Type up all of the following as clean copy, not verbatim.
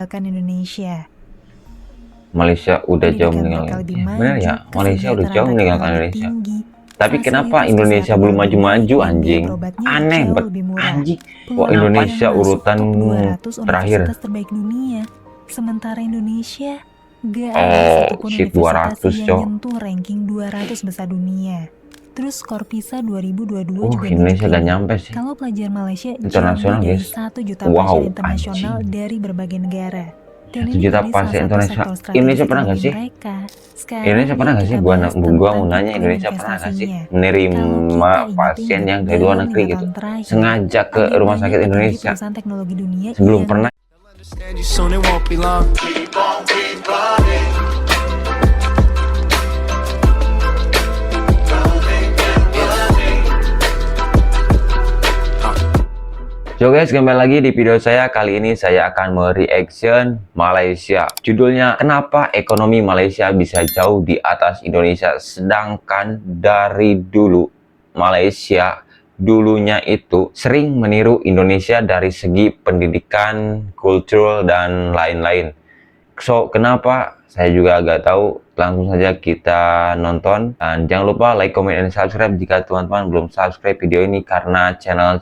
meninggalkan Indonesia. Malaysia udah jauh Pendidikan mereka meninggalkan. lebih Bener maju, ya, Malaysia udah kesejahteraan jauh rakyat meninggalkan lebih Indonesia. tinggi, Tapi kenapa fasilitas Indonesia kesehatan belum lebih baik, maju-maju dan biaya anjing? berobatnya Aneh jauh bet lebih murah. anjing. Wah, Peluang Indonesia yang masuk urutan top 200 terakhir. universitas terbaik dunia. Sementara Indonesia gak ada Oh, satupun shit universitas 200, yang cok. nyentuh ranking 200 besar dunia. Terus skor PISA 2022 juga Indonesia gak nunjukin nyampe sih. kalau pelajar Malaysia jauh Internasional, lebih dari guys. 1 juta Wow, pasien internasional anjing. dari berbagai negara. Dan 1 ini juta tadi salah pasien satu Indonesia. sektor strategis Indonesia pernah ekonomi gak sih? mereka. Sekarang Indonesia pernah yuk gak sih? kita Gua bahas mau tentang nanya, iklim Indonesia pernah gak sih investasinya. Kalau menerima kita pasien ingat-ingat yang dari luar dalam negeri 5 gitu, tahun terakhir, sengaja ke ada rumah banyak sakit petinggi Indonesia? perusahaan teknologi dunia Sebelum yang pernah. Understand you soon, it won't be long. Keep on, keep running. So guys, kembali lagi di video saya. Kali ini saya akan mereaction Malaysia. Judulnya, kenapa ekonomi Malaysia bisa jauh di atas Indonesia? Sedangkan dari dulu Malaysia dulunya itu sering meniru Indonesia dari segi pendidikan, kultural, dan lain-lain. So, kenapa? Saya juga agak tahu. Langsung saja kita nonton. Dan jangan lupa like, comment, dan subscribe jika teman-teman belum subscribe video ini, karena channel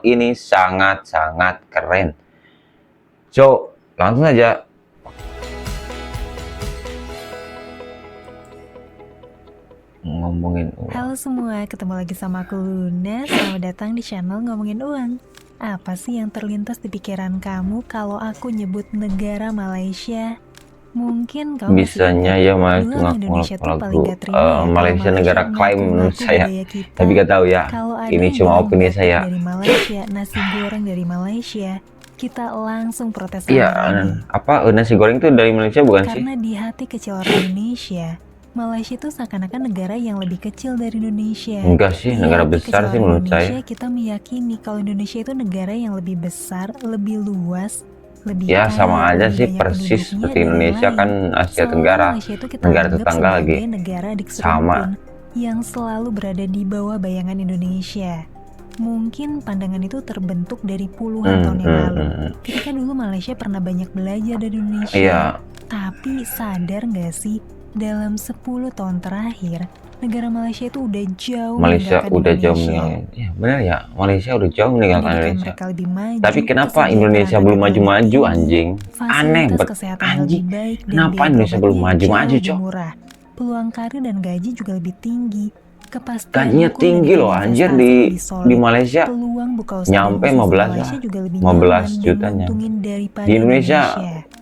ini sangat-sangat keren. So, langsung saja. Ngomongin uang. Halo semua, ketemu lagi sama aku Luna. Selamat datang di channel Ngomongin Uang. Apa sih yang terlintas di pikiran kamu kalau aku nyebut negara Malaysia? Mungkin kamu Bisanya masih ya ingat, mas dulu ngaku Indonesia tuh paling lagu gak terima ya kalau Malaysia negara klaim menurut ngaku-ngaku saya, budaya kita. tapi gak tahu ya, Kalau ada ini yang cuma bilang opini batik saya. dari Malaysia, nasi goreng dari Malaysia, kita langsung protes Iya, rame-rame. apa nasi goreng itu dari Malaysia bukan sih? Karena di hati kecil orang Indonesia, Malaysia itu seakan-akan negara yang lebih kecil dari Indonesia. Enggak sih, Di negara hati besar kecil sih orang menurut Indonesia, saya. kita meyakini kalau Indonesia itu negara yang lebih besar, lebih luas, lebih Ya kaya, sama aja lebih sih, banyak persis penduduknya, seperti dan Indonesia lain-lain. kan Asia Seolah Tenggara, Malaysia itu kita negara anggap tetangga sebagai lagi. negara adik Sama. serumpun yang selalu berada di bawah bayangan Indonesia. Mungkin pandangan itu terbentuk dari puluhan tahun yang lalu. Ketika dulu Malaysia pernah banyak belajar dari Indonesia. Iya. Tapi sadar nggak sih, dalam 10 tahun terakhir, negara Malaysia itu udah jauh Malaysia meninggalkan udah jauh Indonesia. meninggalkan. Ya benar ya, Malaysia udah jauh meninggalkan Pendidikan Indonesia. mereka lebih maju, Tapi kenapa kesejahteraan Indonesia belum rakyat lebih maju-maju tinggi, anjing? Aneh fasilitas bet kesehatan yang anjing. lebih baik, dan Kenapa biaya Indonesia belum berobatnya maju-maju, jauh lebih cok? murah. Peluang karir dan gaji juga lebih tinggi. Kepastian Gajinya hukum dan tinggi loh nilai anjir investasi lebih di solid. Malaysia. Peluang buka usaha dan Nyampe bisnis di 15 lah. Malaysia juga lebih 15 nyaman dan jutanya. menguntungin daripada Di Indonesia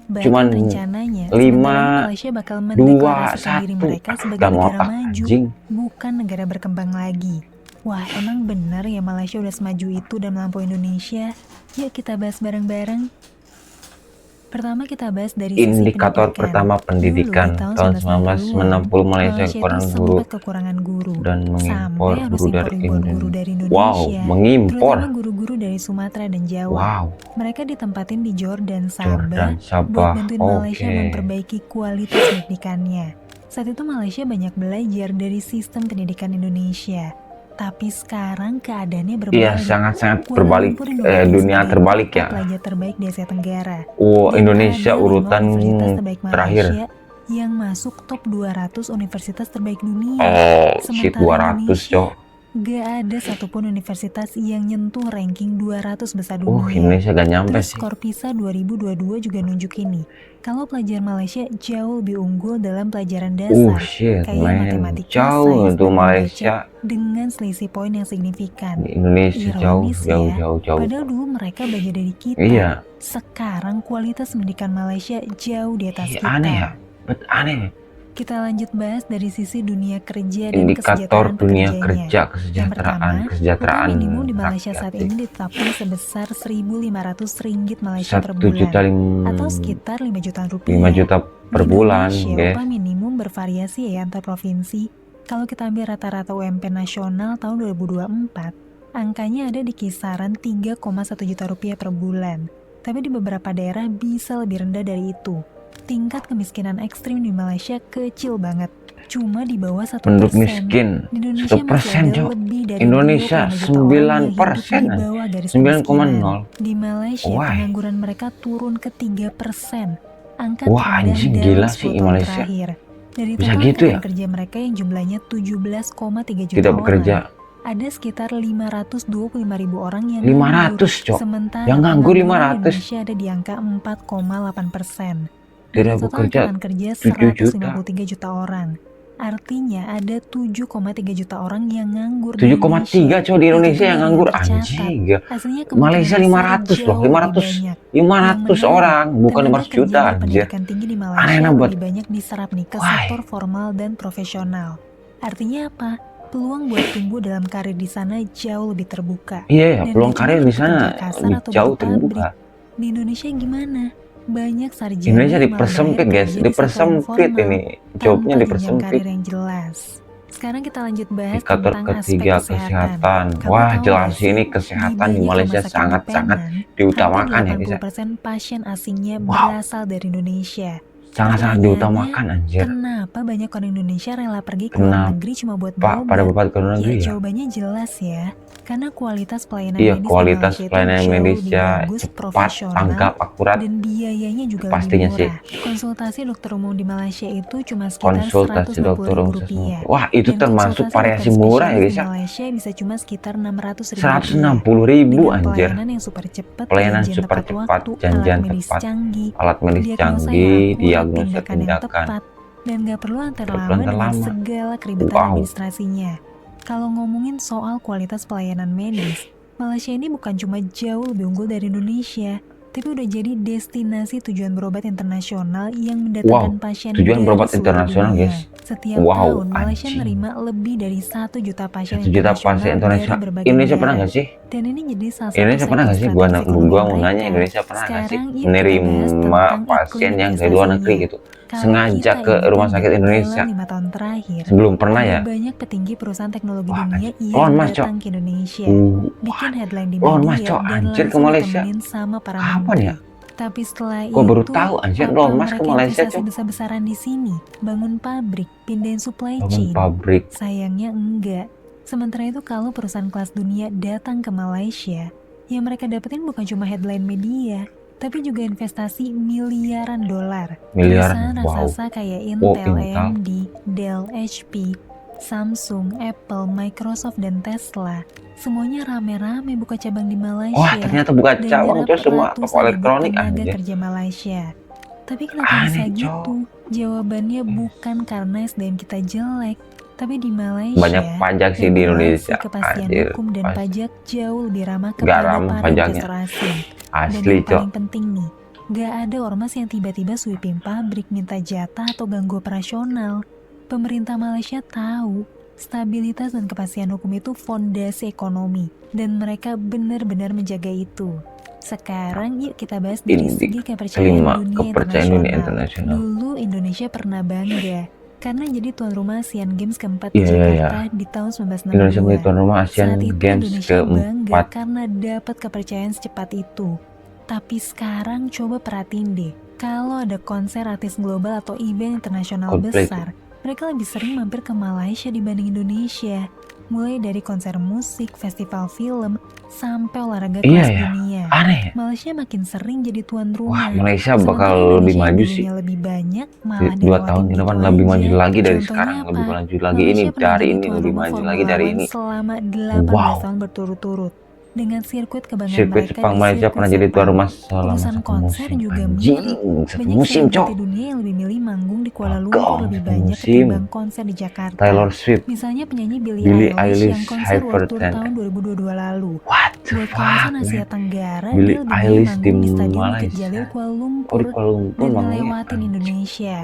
Bahkan cuman rencananya, 5, sebentar lagi Malaysia bakal 2, mendeklarasikan diri 1. mereka sebagai Gak mau negara otak maju, anjing. bukan negara berkembang lagi. Wah, emang benar ya Malaysia udah semaju itu dan melampaui Indonesia? Yuk kita bahas bareng-bareng. Pertama kita bahas dari sisi Indikator pendidikan. pertama pendidikan. Dulu, Tahun 1990 Malaysia itu kekurangan guru sempat kekurangan guru dan mengimpor sampai harus guru impor dari ribuan guru dari Indonesia. Wow, mengimpor. Terutama guru-guru dari Sumatera dan Jawa. Wow. Mereka ditempatin di Johor dan Jordan, Sabah Sabah. buat bantuin Malaysia Oke. memperbaiki kualitas pendidikannya. Saat itu Malaysia banyak belajar dari sistem pendidikan Indonesia. Tapi sekarang keadaannya berbalik. Iya, sangat-sangat Kuala berbalik. Lumpur dinukar Dunia sebagai terbalik kota ya. pelajar terbaik di Asia Tenggara. Oh, Dan Indonesia ada 5 urutan universitas terbaik terakhir. Malaysia yang masuk top 200 universitas terbaik dunia. Oh, shit Sementara 200, Indonesia cok. gak ada satupun universitas yang nyentuh ranking 200 besar dunia. Indonesia gak nyampe Terus sih. skor PISA 2022 juga nunjuk ini, kalau pelajar Malaysia jauh lebih unggul dalam pelajaran dasar, Shit, kayak man. matematika, Jauh sains, untuk dan membaca, Malaysia. dengan selisih poin yang signifikan. Di Indonesia jauh. Ironis ya, padahal dulu mereka belajar dari kita. Iya. Sekarang kualitas pendidikan Malaysia jauh di atas kita. Aneh ya, aneh. Kita lanjut bahas dari sisi dunia kerja dan Indikator kesejahteraan dunia pekerjanya. kerja, Yang pertama, kesejahteraan upah minimum di Malaysia rakyat saat sih. ini ditetapkan sebesar 1.500 ringgit Malaysia per 1 bulan, juta atau sekitar 5 jutaan rupiah. 5 juta per Di bulan, Indonesia, guys. upah minimum bervariasi ya antar provinsi. Kalau kita ambil rata-rata UMP nasional tahun 2024, angkanya ada di kisaran 3,1 juta rupiah per bulan. Tapi di beberapa daerah bisa lebih rendah dari itu. Tingkat kemiskinan ekstrim di Malaysia kecil banget. cuma di bawah 1%. Penduduk miskin Di Indonesia 1%, masih ada Cok. lebih dari Indonesia 25 juta orang yang hidup 9%, di bawah garis 9,0. kemiskinan. Di Malaysia, Why? pengangguran mereka turun ke 3%. Angka Wah, terendah anjing, dalam gila 10 sih tahun Malaysia. terakhir. Dari Bisa total gitu ya? angkatan kerja mereka yang jumlahnya 17,3 juta Tidak orang, bekerja. ada sekitar 525.000 orang yang 500, nganggur. Cok. Sementara Yang nganggur pengangguran 500. di Indonesia ada di angka 4,8%. Tidak Dari total bekerja angkatan kerja 7 juta. 153 juta orang. Artinya ada 7,3 juta orang yang nganggur di 7,3, Indonesia. Cok, di Itu Indonesia juga yang yang nganggur. tercatat. Anjing. Aslinya kemungkinan Malaysia besar 500 loh, jauh lebih 500. banyak. 500 Yang orang, menarik, bukan tenaga 500 kerja juta, anjir. berpendidikan tinggi di Aneh Malaysia banget. lebih banyak diserap nih ke Why? sektor formal dan profesional. Artinya apa? Peluang buat tumbuh dalam karir di sana jauh lebih terbuka. Iya, Dan peluang gak cuma karir di di sana pekerja kasar atau jauh buruh pabrik. terbuka. Di Indonesia gimana? Banyak sarjana Indonesia yang malah dipersempit, berakhir guys. kerja di sektor Dipersempit informal ini. Jobnya tanpa jenjang dipersempit. karir yang jelas. Sekarang kita lanjut bahas Indikator tentang aspek ketiga, kesehatan. kesehatan. Kamu Wah, tahu jelas gak sih ini sih, kesehatan di banyak Malaysia rumah sakit di sangat-sangat Penang, diutamakan ya, hampir guys. 80% pasien asingnya Wow. berasal dari Indonesia. Sangat-sangat Pertanyaannya, diutamakan, anjir. kenapa banyak orang Indonesia rela pergi ke luar negeri cuma buat Pak, pada berobat? bebat ke luar negeri ya? Jawabannya jelas ya. Karena kualitas pelayanan Iya, medis kualitas di Malaysia pelayanan itu jauh lebih medisnya bagus, cepat, profesional, tanggap, akurat. dan biayanya juga Pastinya lebih sih. murah. Konsultasi dokter umum di Malaysia itu cuma sekitar Konsultasi dokter umum Rp150.000. Wah, itu Dan termasuk konsultasi variasi dokter murah ya, spesialis guys di ya. Malaysia bisa cuma sekitar Rp600.000. 160.000, Dengan anjir. pelayanan yang super cepat, Pelayanan janjian super tepat cepat, waktu, janjian alat medis tepat, canggih, alat medis diagnosa canggih, yang akurat, diagnosa tindakan yang tindakan. tepat, dan gak perlu antar Gak perlu lama antar dengan lama. segala keribetan Wow. administrasinya. Kalau ngomongin soal kualitas pelayanan medis, Malaysia ini bukan cuma jauh lebih unggul dari Indonesia, tapi udah jadi destinasi tujuan berobat internasional yang mendatangkan pasien tujuan dari berobat seluruh internasional, dunia. guys. Setiap Wow, tahun, Malaysia anjing. menerima lebih dari 1 juta pasien 1 juta pasien internasional Indonesia. dari berbagai Indonesia negara. pernah nggak sih? Dan ini jadi salah satu Indonesia pernah nggak sih? sektor Gua strategis ekonomi mau nanya, mereka. Indonesia pernah nggak sih Sekarang yuk kita bahas menerima tentang pasien iklim yang dari luar negeri investasinya. gitu, Kalau sengaja kita ke ingat rumah sakit Indonesia? dalam 5 tahun terakhir, Sebelum pernah ada ya? banyak petinggi perusahaan teknologi Wah, dunia anjir. yang Mas, Cok. datang ke Indonesia, bikin headline di Lon, Mas, media Cok, dan anjir, ke langsung Malaysia. ditemenin sama para Kapan menteri. ya? Tapi setelah Gua baru itu, tahu, anjir, apa Lon, Mas, ke mereka Malaysia, investasi Cok. besar-besaran di sini, bangun pabrik, pindahin supply Bangun chain? pabrik. Sayangnya enggak. Sementara itu kalau perusahaan kelas dunia datang ke Malaysia, yang mereka dapetin bukan cuma headline media, tapi juga investasi miliaran dolar. Miliaran, Perusahaan wow. raksasa kayak Wow, Intel, Intel. AMD, Dell, HP, Samsung, Apple, Microsoft, dan Tesla. Semuanya rame-rame buka cabang di Malaysia. Wah, ternyata buka dan cabang nyerap tuh semua ratusan toko elektronik, ribu tenaga anjir. kerja Malaysia. Tapi kenapa Aneh, bisa Cok. gitu? Jawabannya bukan karena SDM kita jelek, tapi di Malaysia Banyak pajak sih di regulasi, Indonesia, kepastian anjir. hukum dan Pasti. pajak jauh lebih ramah Nggak kepada ramah para pajaknya. investor asing. Dan Asli, yang Cok. paling penting nih, gak ada ormas yang tiba-tiba sweeping pabrik minta jatah atau ganggu operasional. Pemerintah Malaysia tahu stabilitas dan kepastian hukum itu fondasi ekonomi, dan mereka benar-benar menjaga itu. Sekarang yuk kita bahas dari segi kepercayaan kelima, dunia kepercayaan dunia internasional. internasional. Dulu Indonesia pernah bangga karena jadi tuan rumah Asian Games keempat Iya, di iya, Jakarta di tahun 1962. Indonesia menjadi tuan rumah Asian Saat itu Games Indonesia bangga keempat. karena dapat kepercayaan secepat itu. Tapi sekarang coba perhatiin deh, kalau ada konser artis global atau event internasional Coldplay besar, mereka lebih sering mampir ke Malaysia dibanding Indonesia. Mulai dari konser musik, festival film, sampai olahraga Iya kelas ya, dunia. aneh. Malaysia makin sering jadi tuan Wah, rumah. Malaysia Sementara bakal lebih Indonesia maju yang sih. dulunya lebih banyak, malah 2 tahun ke dilewatin depan gitu lebih aja. maju lagi dari Contohnya sekarang, apa? lebih maju lagi ini Malaysia pernah dari jadi ini, tuan lebih rumah maju Formula lagi dari One ini. selama 18 Wow. tahun berturut-turut. Dengan sirkuit kebanggaan Sirkuit mereka Sepang di Malaysia sirkuit pernah jadi tuan Sepang. rumah selama Urusan 1 konser musim. juga Anjing, mirip. 1 Banyak musim, Cok. selebriti dunia yang lebih milih manggung di Kuala Lumpur Gong, lebih 1 banyak musim. ketimbang konser di Jakarta. Taylor Swift, Misalnya penyanyi Billie Billie Eilish yang Eilish, konser World Tour Hyperten. tahun 2022 lalu. What the Buat fuck, kawasan Asia man? Tenggara, Billie dia lebih milih Eilish di manggung di Stadion Bukit Malaysia. Jalil Kuala Oh, di Lumpur Kuala Lumpur dan manggungnya. ngelewatin Indonesia.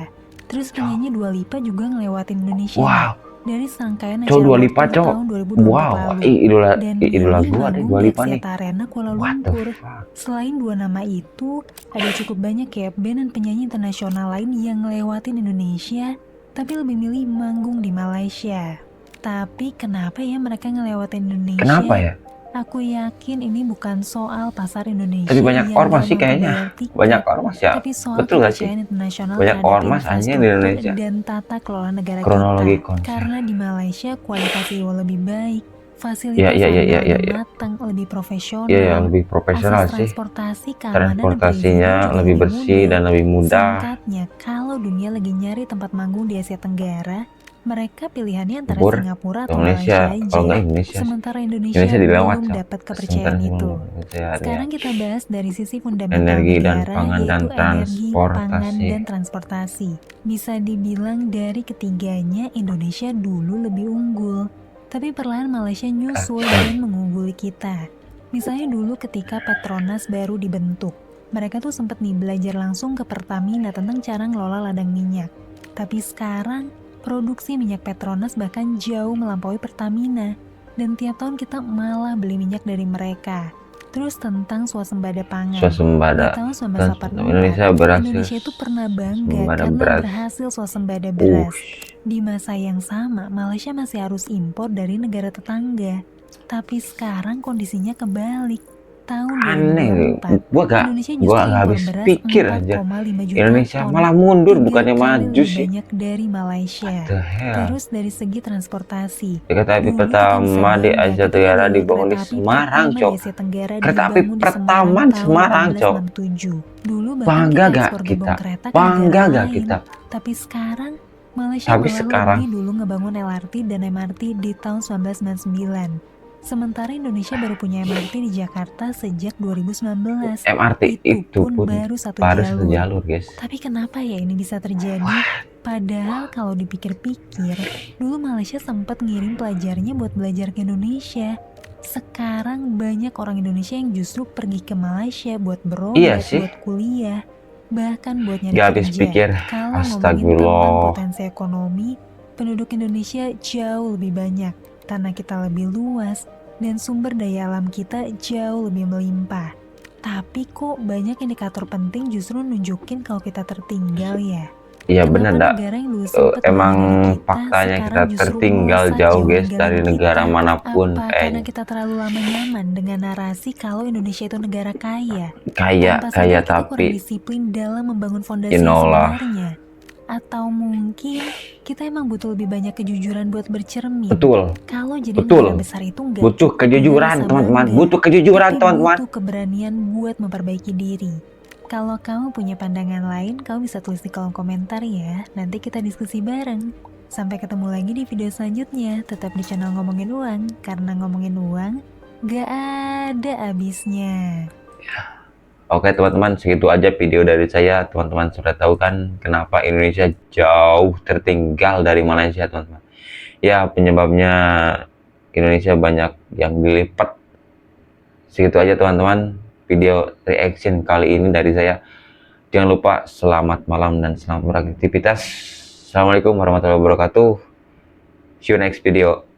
Terus penyanyi Dua Lipa juga ngelewatin Indonesia Wow. nih, dari serangkaian Cok, acara Dua World Lipa, Tour Cok. tahun 2024 Wow, lalu. idola Dan idola milih gua deh, manggung Dua di Lipa nih. Axiata Arena Kuala What the Lumpur. fuck? Selain 2 nama itu, ada cukup banyak ya band dan penyanyi internasional lain yang ngelewatin Indonesia, tapi lebih milih manggung di Malaysia. Tapi kenapa ya mereka ngelewatin Indonesia? Kenapa ya? Aku yakin ini bukan soal pasar Indonesia Tapi banyak yang ormas gak sih mampu kayaknya. bayar tiket, Banyak ormas ya. tapi soal Betul gak sih? kepercayaan internasional Banyak terhadap ormas anjing di infrastruktur Indonesia. dan tata kelola negara Kronologi kita. konser. Karena di Malaysia kualitas sewa lebih baik, Iya, fasilitas iya, iya, sarana iya, lebih iya. matang, lebih profesional, Iya, ya, lebih profesional akses sih. transportasi, keamanan, dan Transportasinya perizinan juga lebih bersih mudah. dan lebih mudah. Singkatnya, kalau dunia lagi nyari tempat manggung di Asia Tenggara, mereka pilihannya antara Bur, Singapura atau Indonesia. Malaysia Kalau aja. nggak Indonesia, Sementara Indonesia Indonesia dilewat belum Cok. dapat Sementara kepercayaan itu. Indonesia Sekarang kita bahas dari sisi fundamental energi dan negara, pangan dan yaitu energi, pangan, transportasi. dan transportasi. Bisa dibilang dari ketiganya Indonesia dulu lebih unggul, tapi perlahan Malaysia nyusul dan mengungguli kita. Misalnya dulu ketika Petronas baru dibentuk, mereka tuh sempet nih belajar langsung ke Pertamina tentang cara ngelola ladang minyak. Tapi sekarang, produksi minyak Petronas bahkan jauh melampaui Pertamina. Dan tiap tahun kita malah beli minyak dari mereka. Terus tentang swasembada pangan. Swasembada. Di tahun Dan 1984, Indonesia berhasil Indonesia itu pernah bangga swasembada karena beras. berhasil swasembada beras. Di masa yang sama, Malaysia masih harus impor dari negara tetangga. Tapi sekarang kondisinya kebalik. Tahun Aneh, 2024, Indonesia justru gua nggak habis impor beras pikir aja. 4,5 juta Indonesia ton. malah mundur 3 bukannya kali maju lebih sih. banyak dari Malaysia. The hell. Terus dari segi transportasi, Kereta api dulu pertama kita di bisa bangga Asia ketika Tenggara jalur dibangun di kereta api Semarang, pertama Cok. di Asia Tenggara Kereta api dibangun di pertama Semarang di tahun Semarang, Cok. 1867. Dulu bahkan Bangga kita gak ekspor kita? gerbong kereta ke Bangga negara gak lain. kita? Tapi sekarang Malaysia Tapi malah sekarang lebih dulu ngebangun LRT dan MRT di tahun 1999. Sementara Indonesia baru punya MRT di Jakarta sejak 2019. MRT itu pun baru satu satu jalur. jalur, guys. Tapi kenapa ya ini bisa terjadi? Padahal kalau dipikir-pikir, dulu Malaysia sempat ngirim pelajarnya buat belajar ke Indonesia. Sekarang banyak orang Indonesia yang justru pergi ke Malaysia buat berobat, Iya sih. buat kuliah, bahkan buat nyari Gak habis kerja. pikir. Kalau ngomongin tentang Astagfirullah. potensi ekonomi, penduduk Indonesia jauh lebih banyak, tanah kita lebih luas, dan sumber daya alam kita jauh lebih melimpah. Tapi kok banyak indikator penting justru nunjukin kalau kita tertinggal ya? Iya Kenapa bener dak. negara yang dulu sempet Emang melindungi kita, faktanya kita sekarang justru tertinggal melesat jauh, guys, ninggalin dari negara kita? manapun. Apa karena kita terlalu lama nyaman dengan narasi kalau Indonesia itu negara kaya? Kaya Tanpa sadar kita kurang tapi disiplin dalam membangun fondasi you yang know lah. sebenarnya. Atau mungkin kita emang butuh lebih banyak kejujuran buat bercermin. Betul. Kalau jadi Betul. negara besar itu nggak Butuh cukup kejujuran, dengan rasa teman-teman. bangga, Butuh kejujuran, tapi teman-teman. butuh keberanian buat memperbaiki diri. Kalau kamu punya pandangan lain, kamu bisa tulis di kolom komentar ya. Nanti kita diskusi bareng. Sampai ketemu lagi di video selanjutnya. Tetap di channel Ngomongin Uang, karena ngomongin uang gak ada habisnya. Oke teman-teman, segitu aja video dari saya. Teman-teman sudah tahu kan kenapa Indonesia jauh tertinggal dari Malaysia, teman-teman. Ya, penyebabnya Indonesia banyak yang dilipat. Segitu aja teman-teman, video reaction kali ini dari saya. Jangan lupa selamat malam dan selamat beraktivitas. Assalamualaikum warahmatullahi wabarakatuh. See you next video.